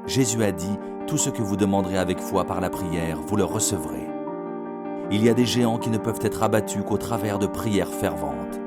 Jésus a dit, tout ce que vous demanderez avec foi par la prière, vous le recevrez. Il y a des géants qui ne peuvent être abattus qu'au travers de prières ferventes.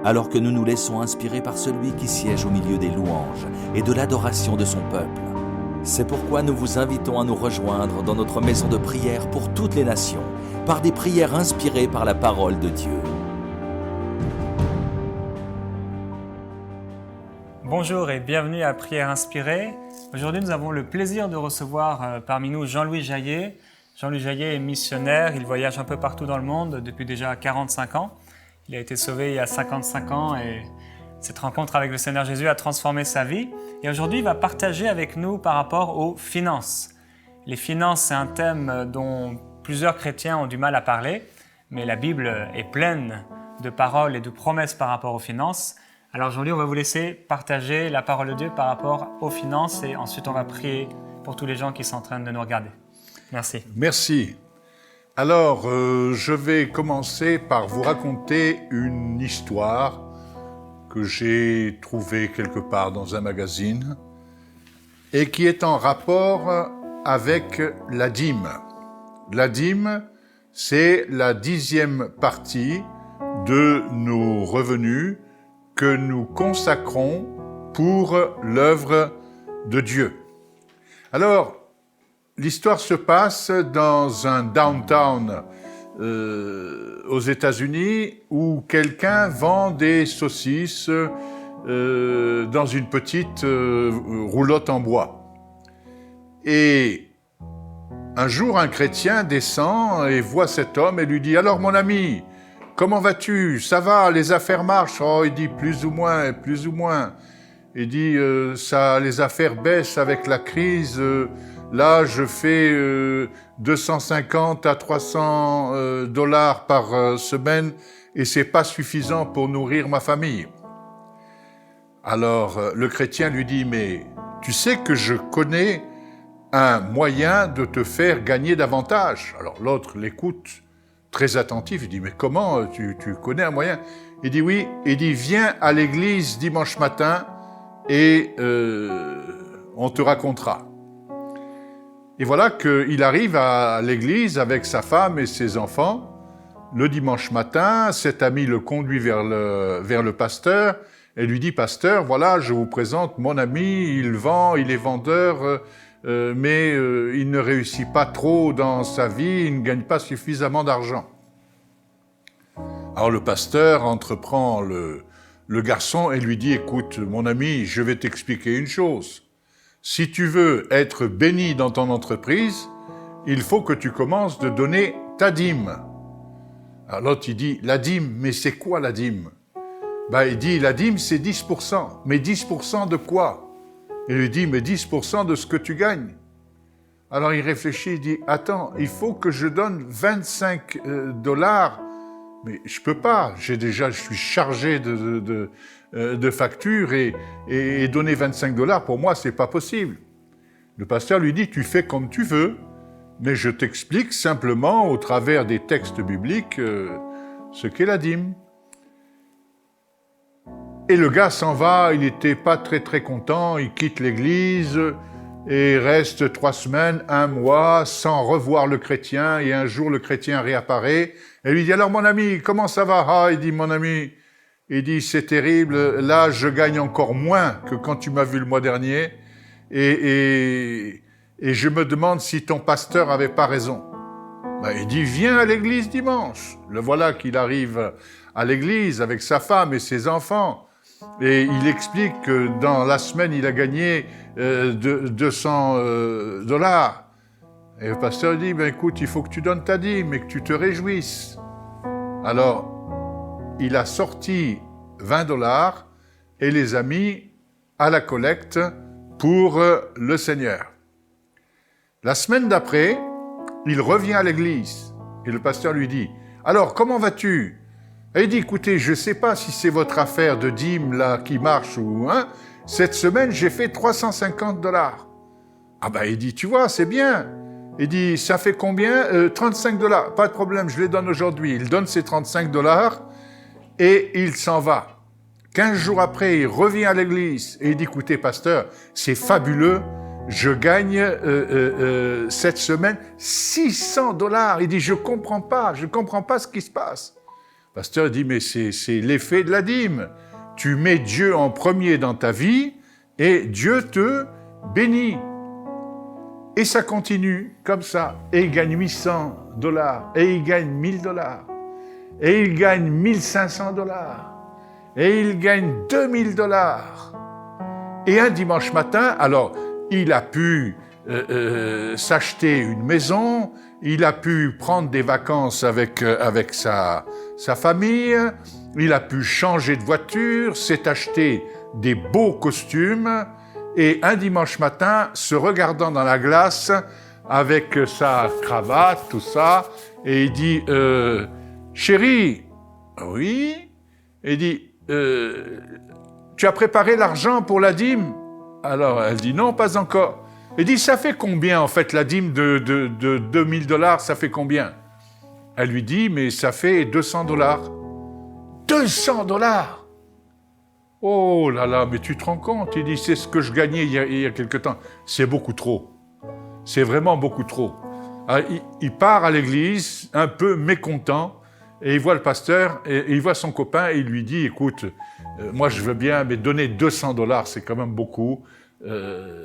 Alors que nous nous laissons inspirer par celui qui siège au milieu des louanges et de l'adoration de son peuple. C'est pourquoi nous vous invitons à nous rejoindre dans notre maison de prière pour toutes les nations, par des prières inspirées par la parole de Dieu. Bonjour et bienvenue à Prière Inspirée. Aujourd'hui, nous avons le plaisir de recevoir parmi nous Jean-Louis Jaillet. Jean-Louis Jaillet est missionnaire, il voyage un peu partout dans le monde depuis déjà 45 ans. Il a été sauvé il y a 55 ans et cette rencontre avec le Seigneur Jésus a transformé sa vie. Et aujourd'hui, il va partager avec nous par rapport aux finances. Les finances, c'est un thème dont plusieurs chrétiens ont du mal à parler, mais la Bible est pleine de paroles et de promesses par rapport aux finances. Alors aujourd'hui, on va vous laisser partager la parole de Dieu par rapport aux finances et ensuite on va prier pour tous les gens qui sont en train de nous regarder. Merci. Merci. Alors, je vais commencer par vous raconter une histoire que j'ai trouvée quelque part dans un magazine et qui est en rapport avec la dîme. La dîme, c'est la 10e partie de nos revenus que nous consacrons pour l'œuvre de Dieu. Alors, l'histoire se passe dans un downtown aux États-Unis où quelqu'un vend des saucisses dans une petite roulotte en bois. Et un jour, un chrétien descend et voit cet homme et lui dit « Alors mon ami, comment vas-tu? Ça va, les affaires marchent ?» Oh, il dit plus ou moins, plus ou moins. Il dit ça, les affaires baissent avec la crise. Là, je fais 250 à 300 dollars par semaine et c'est pas suffisant pour nourrir ma famille. Alors, le chrétien lui dit, mais tu sais que je connais un moyen de te faire gagner davantage. Alors, l'autre l'écoute très attentif, il dit, mais comment tu connais un moyen? Il dit, oui, il dit, viens à l'église dimanche matin et on te racontera. Et voilà qu'il arrive à l'église avec sa femme et ses enfants. Le dimanche matin, cet ami le conduit vers le pasteur et lui dit, pasteur, voilà, je vous présente mon ami, il vend, il est vendeur, mais il ne réussit pas trop dans sa vie, il ne gagne pas suffisamment d'argent. Alors le pasteur entreprend le garçon et lui dit, écoute, mon ami, je vais t'expliquer une chose. Si tu veux être béni dans ton entreprise, il faut que tu commences de donner ta dîme. Alors l'autre, il dit, la dîme, mais c'est quoi la dîme? Il dit, la dîme, c'est 10%. Mais 10% de quoi? Il lui dit, mais 10% de ce que tu gagnes. Alors il réfléchit, il dit, attends, il faut que je donne 25 dollars. Mais je peux pas, je suis chargé de factures et donner 25 dollars, pour moi, c'est pas possible. Le pasteur lui dit, tu fais comme tu veux, mais je t'explique simplement, au travers des textes bibliques, ce qu'est la dîme. Et le gars s'en va, il n'était pas très content, il quitte l'église et reste 3 semaines, 1 mois, sans revoir le chrétien, et un jour le chrétien réapparaît, et lui dit, alors mon ami, comment ça va? Ah, il dit, mon ami, il dit, c'est terrible, là je gagne encore moins que quand tu m'as vu le mois dernier, et je me demande si ton pasteur avait pas raison. Il dit, viens à l'église dimanche. Le voilà qu'il arrive à l'église avec sa femme et ses enfants, et il explique que dans la semaine, il a gagné 200 dollars. Et le pasteur dit, écoute, il faut que tu donnes ta dîme et que tu te réjouisses. Alors, il a sorti 20 dollars et les a mis à la collecte pour le Seigneur. La semaine d'après, il revient à l'église et le pasteur lui dit, alors, comment vas-tu? Et il dit, écoutez, je ne sais pas si c'est votre affaire de dîme là qui marche ou... cette semaine, j'ai fait 350 dollars. Il dit, tu vois, c'est bien. Il dit, ça fait combien? 35 dollars. Pas de problème, je les donne aujourd'hui. Il donne ses 35 dollars et il s'en va. 15 jours après, il revient à l'église et il dit, écoutez, pasteur, c'est fabuleux, je gagne cette semaine $600. Il dit, je comprends pas ce qui se passe. Le pasteur dit, mais c'est l'effet de la dîme. Tu mets Dieu en premier dans ta vie et Dieu te bénit. Et ça continue comme ça. Et il gagne $800. Et il gagne $1000. Et il gagne $1500. Et il gagne $2000. Et un dimanche matin, alors, il a pu s'acheter une maison, il a pu prendre des vacances avec sa famille, il a pu changer de voiture, s'est acheté des beaux costumes, et un dimanche matin, se regardant dans la glace, avec sa cravate, tout ça, et il dit « Chérie, oui ?» Il dit « Tu as préparé l'argent pour la dîme ?» Alors, elle dit « Non, pas encore. » Il dit « Ça fait combien, en fait, la dîme de $2000, ça fait combien ?» Elle lui dit « Mais ça fait $200. » $200 ! Oh là là, mais tu te rends compte? Il dit « C'est ce que je gagnais il y a quelque temps. » C'est beaucoup trop. C'est vraiment beaucoup trop. Alors, il part à l'église, un peu mécontent, et il voit le pasteur, et il voit son copain, et il lui dit « Écoute, moi je veux bien, mais donner $200, c'est quand même beaucoup. Je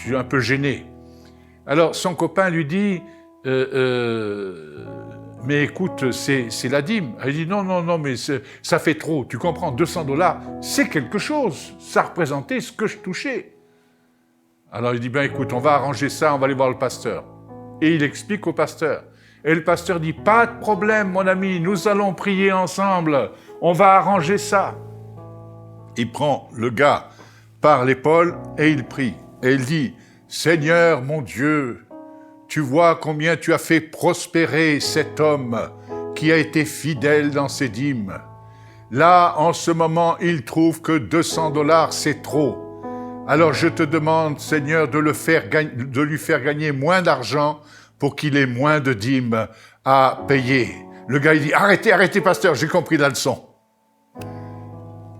suis un peu gêné. » Alors son copain lui dit « Mais écoute, c'est la dîme. » Il dit « Non, mais ça fait trop. Tu comprends, $200, c'est quelque chose. Ça représentait ce que je touchais. » Alors il dit « Ben écoute, on va arranger ça, on va aller voir le pasteur. » Et il explique au pasteur. Et le pasteur dit « Pas de problème, mon ami, nous allons prier ensemble. On va arranger ça. » Il prend le gars par l'épaule et il prie. Et il dit « Seigneur, mon Dieu, tu vois combien tu as fait prospérer cet homme qui a été fidèle dans ses dîmes. Là, en ce moment, il trouve que $200, c'est trop. Alors je te demande, Seigneur, de lui faire gagner moins d'argent pour qu'il ait moins de dîmes à payer. » Le gars, il dit « Arrêtez, pasteur, j'ai compris la leçon. »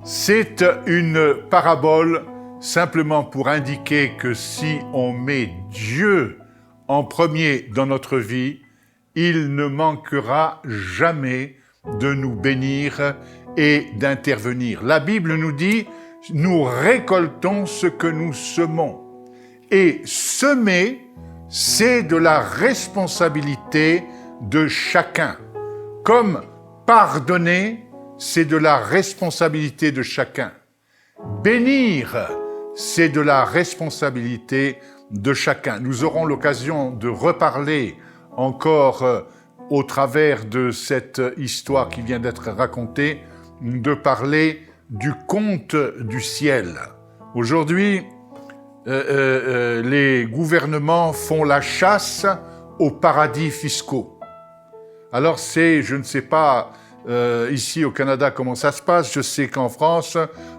C'est une parabole simplement pour indiquer que si on met Dieu en premier dans notre vie, il ne manquera jamais de nous bénir et d'intervenir. La Bible nous dit « Nous récoltons ce que nous semons ». Et semer, c'est de la responsabilité de chacun. Comme pardonner, c'est de la responsabilité de chacun. Bénir, c'est de la responsabilité de chacun. Nous aurons l'occasion de reparler encore au travers de cette histoire qui vient d'être racontée, de parler du conte du ciel. Aujourd'hui, les gouvernements font la chasse aux paradis fiscaux. Alors je ne sais pas ici au Canada comment ça se passe, je sais qu'en France,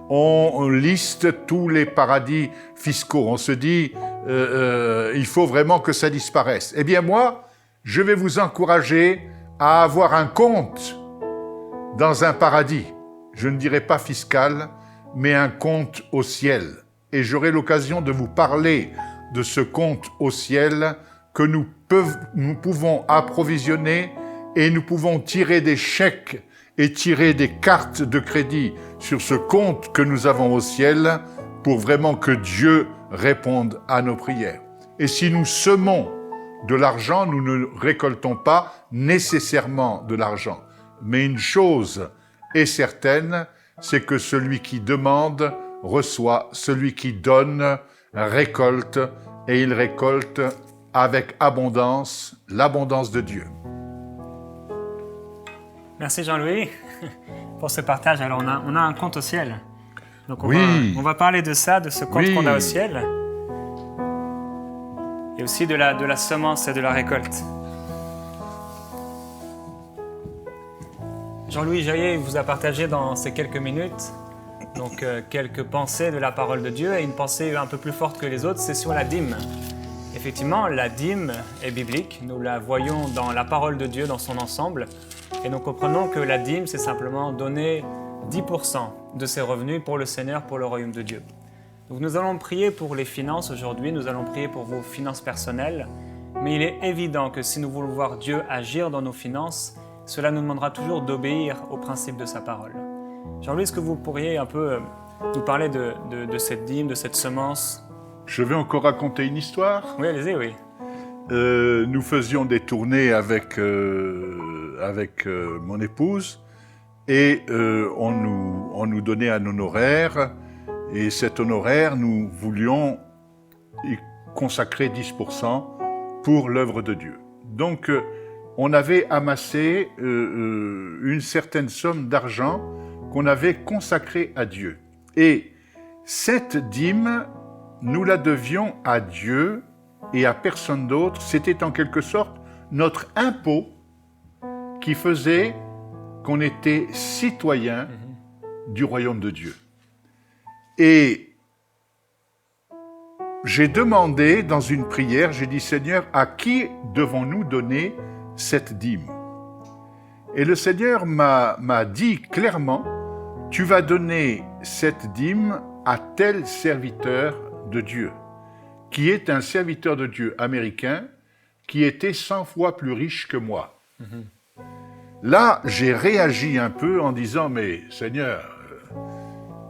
on liste tous les paradis fiscaux. On se dit, il faut vraiment que ça disparaisse. Eh bien moi, je vais vous encourager à avoir un compte dans un paradis. Je ne dirais pas fiscal, mais un compte au ciel. Et j'aurai l'occasion de vous parler de ce compte au ciel que nous pouvons approvisionner et nous pouvons tirer des chèques et tirer des cartes de crédit sur ce compte que nous avons au ciel pour vraiment que Dieu réponde à nos prières. Et si nous semons de l'argent, nous ne récoltons pas nécessairement de l'argent. Mais une chose est certaine, c'est que celui qui demande reçoit, celui qui donne récolte, et il récolte avec abondance, l'abondance de Dieu. Merci Jean-Louis pour ce partage. Alors on a un compte au ciel. Donc on va parler de ça, de ce compte qu'on a au ciel. Et aussi de la semence et de la récolte. Jean-Louis Jaillet vous a partagé dans ces quelques minutes donc, quelques pensées de la parole de Dieu, et une pensée un peu plus forte que les autres, c'est sur la dîme. Effectivement, la dîme est biblique, nous la voyons dans la parole de Dieu dans son ensemble, et nous comprenons que la dîme, c'est simplement donner 10% de ses revenus pour le Seigneur, pour le royaume de Dieu. Donc nous allons prier pour les finances aujourd'hui, nous allons prier pour vos finances personnelles, mais il est évident que si nous voulons voir Dieu agir dans nos finances, cela nous demandera toujours d'obéir aux principes de sa parole. Jean-Louis, est-ce que vous pourriez un peu nous parler de cette dîme, de cette semence? Je vais encore raconter une histoire. Oui, allez-y, oui. Nous faisions des tournées avec mon épouse et on nous donnait un honoraire et cet honoraire, nous voulions y consacrer 10% pour l'œuvre de Dieu. Donc, on avait amassé une certaine somme d'argent qu'on avait consacrée à Dieu. Et cette dîme, nous la devions à Dieu et à personne d'autre. C'était en quelque sorte notre impôt qui faisait qu'on était citoyen du royaume de Dieu. Et j'ai demandé dans une prière, j'ai dit « Seigneur, à qui devons-nous donner cette dîme ?» Et le Seigneur m'a dit clairement « Tu vas donner cette dîme à tel serviteur de Dieu, qui est un serviteur de Dieu américain, qui était 100 fois plus riche que moi. » Là, j'ai réagi un peu en disant « Mais Seigneur,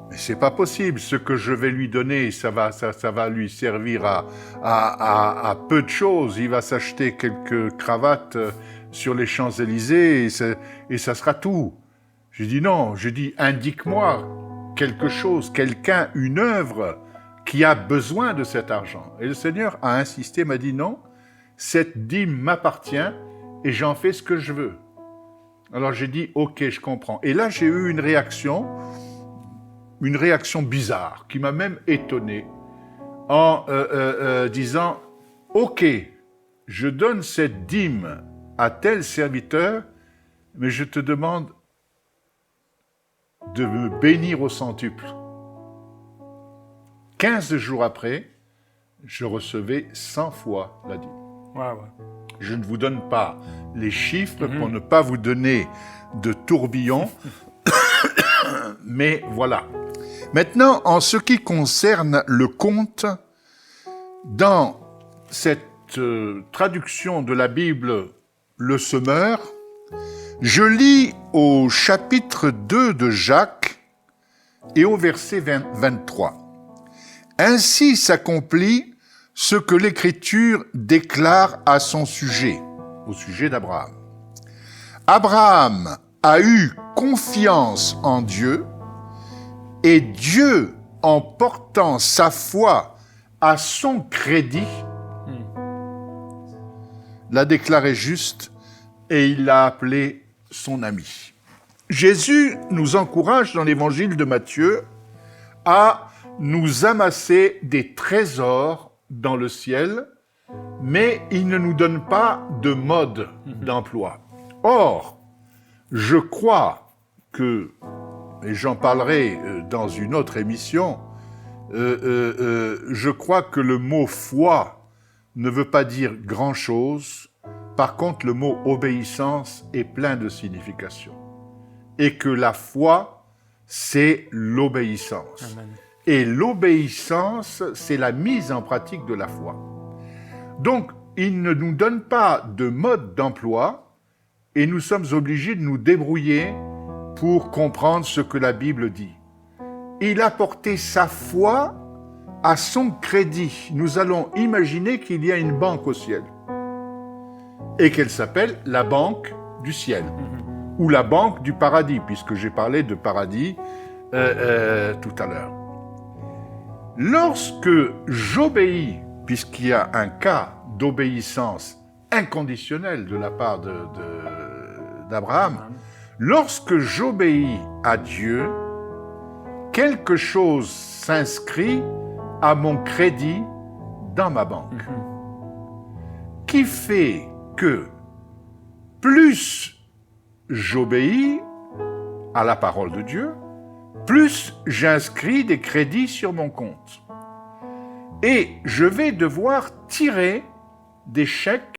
mais c'est pas possible, ce que je vais lui donner, ça va lui servir à peu de choses. Il va s'acheter quelques cravates sur les Champs-Élysées et ça sera tout. » J'ai dit non, j'ai dit indique-moi quelque chose, quelqu'un, une œuvre qui a besoin de cet argent. Et le Seigneur a insisté, m'a dit non, cette dîme m'appartient et j'en fais ce que je veux. Alors j'ai dit ok, je comprends. Et là j'ai eu une réaction bizarre, qui m'a même étonné, en disant « Ok, je donne cette dîme à tel serviteur, mais je te demande de me bénir au centuple. » 15 jours après, je recevais 100 fois la dîme. Wow. Je ne vous donne pas les chiffres pour ne pas vous donner de tourbillon, mais voilà. Maintenant, en ce qui concerne le conte, dans cette traduction de la Bible, le semeur, je lis au chapitre 2 de Jacques et au verset 23. « Ainsi s'accomplit ce que l'Écriture déclare à son sujet, au sujet d'Abraham. Abraham a eu confiance en Dieu, et Dieu, en portant sa foi à son crédit, l'a déclaré juste et il l'a appelé son ami. » Jésus nous encourage dans l'évangile de Matthieu à nous amasser des trésors dans le ciel, mais il ne nous donne pas de mode d'emploi. Or, je crois que, et j'en parlerai dans une autre émission, je crois que le mot foi ne veut pas dire grand-chose. Par contre, le mot obéissance est plein de signification. Et que la foi, c'est l'obéissance. Amen. Et l'obéissance, c'est la mise en pratique de la foi. Donc, il ne nous donne pas de mode d'emploi et nous sommes obligés de nous débrouiller pour comprendre ce que la Bible dit. Il a porté sa foi à son crédit. Nous allons imaginer qu'il y a une banque au ciel et qu'elle s'appelle la banque du ciel ou la banque du paradis, puisque j'ai parlé de paradis tout à l'heure. Lorsque j'obéis, puisqu'il y a un cas d'obéissance inconditionnelle de la part d'Abraham, lorsque j'obéis à Dieu, quelque chose s'inscrit à mon crédit dans ma banque, qui fait que plus j'obéis à la parole de Dieu, plus j'inscris des crédits sur mon compte. Et je vais devoir tirer des chèques